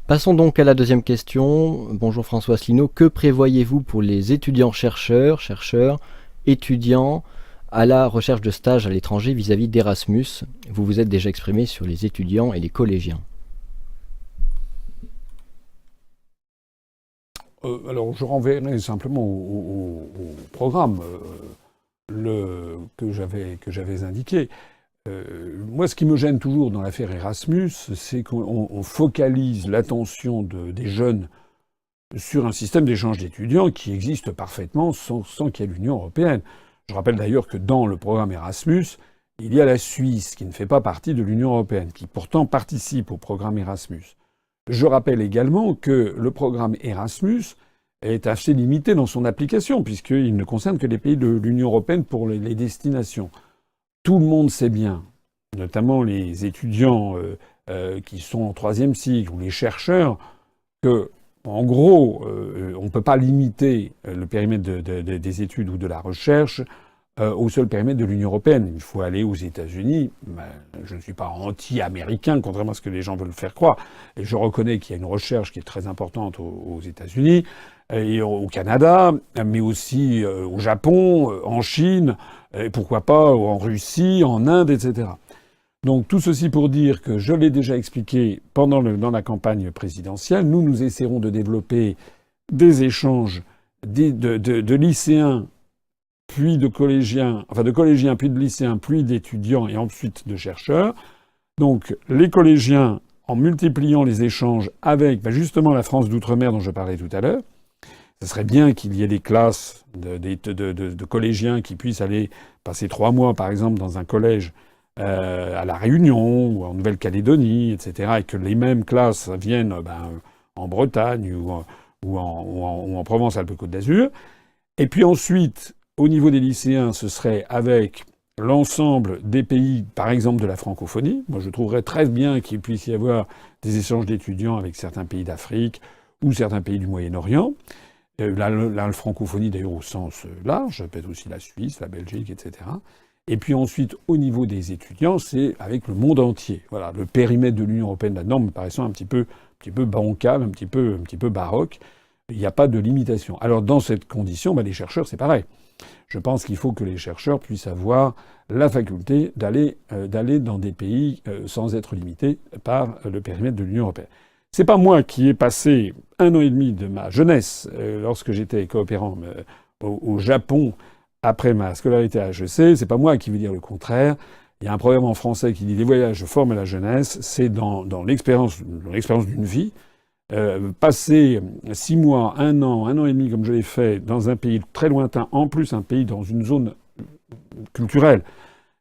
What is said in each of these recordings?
Passons donc à la deuxième question. Bonjour François Asselineau. Que prévoyez-vous pour les étudiants-chercheurs, étudiants à la recherche de stages à l'étranger vis-à-vis d'Erasmus? Vous vous êtes déjà exprimé sur les étudiants et les collégiens. Alors, je renverrai simplement au programme que j'avais indiqué. Moi, ce qui me gêne toujours dans l'affaire Erasmus, c'est qu'on focalise l'attention des jeunes sur un système d'échange d'étudiants qui existe parfaitement sans qu'il y ait l'Union européenne. Je rappelle d'ailleurs que dans le programme Erasmus, il y a la Suisse qui ne fait pas partie de l'Union européenne, qui pourtant participe au programme Erasmus. Je rappelle également que le programme Erasmus est assez limité dans son application, puisqu'il ne concerne que les pays de l'Union européenne pour les destinations. Tout le monde sait bien, notamment les étudiants qui sont en troisième cycle ou les chercheurs, que, en gros, on ne peut pas limiter le périmètre des études ou de la recherche au seul périmètre de l'Union européenne. Il faut aller aux États-Unis. Je ne suis pas anti-américain, contrairement à ce que les gens veulent faire croire. Et je reconnais qu'il y a une recherche qui est très importante aux États-Unis et au Canada, mais aussi au Japon, en Chine, et pourquoi pas en Russie, en Inde, etc. Donc tout ceci pour dire que je l'ai déjà expliqué dans la campagne présidentielle, nous essaierons de développer des échanges de lycéens puis de collégiens, enfin de collégiens, puis de lycéens, puis d'étudiants et ensuite de chercheurs. Donc les collégiens, en multipliant les échanges avec justement la France d'outre-mer dont je parlais tout à l'heure, ce serait bien qu'il y ait des classes de collégiens qui puissent aller passer 3 mois, par exemple, dans un collège à La Réunion ou en Nouvelle-Calédonie, etc., et que les mêmes classes viennent en Bretagne ou en Provence-Alpes-Côte d'Azur. Et puis ensuite, au niveau des lycéens, ce serait avec l'ensemble des pays, par exemple, de la francophonie. Moi, je trouverais très bien qu'il puisse y avoir des échanges d'étudiants avec certains pays d'Afrique ou certains pays du Moyen-Orient. La francophonie, d'ailleurs, au sens large, peut-être aussi la Suisse, la Belgique, etc. Et puis ensuite, au niveau des étudiants, c'est avec le monde entier. Voilà, le périmètre de l'Union européenne là-dedans me paraissant un petit peu bancal, un petit peu baroque. Il n'y a pas de limitation. Alors, dans cette condition, les chercheurs, c'est pareil. Je pense qu'il faut que les chercheurs puissent avoir la faculté d'aller dans des pays sans être limités par le périmètre de l'Union européenne. C'est pas moi qui ai passé 1 an et demi de ma jeunesse, lorsque j'étais coopérant au Japon, après ma scolarité à HEC, c'est pas moi qui veux dire le contraire. Il y a un proverbe en français qui dit « Les voyages forment la jeunesse », c'est dans l'expérience d'une vie. Passer 6 mois, 1 an et demi, comme je l'ai fait, dans un pays très lointain, en plus un pays dans une zone culturelle,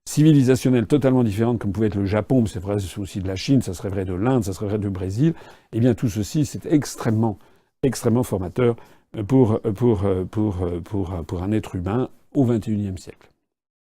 civilisationnelle totalement différente, comme pouvait être le Japon, mais c'est vrai aussi de la Chine, ça serait vrai de l'Inde, ça serait vrai du Brésil, eh bien tout ceci, c'est extrêmement formateur pour un être humain au XXIe siècle.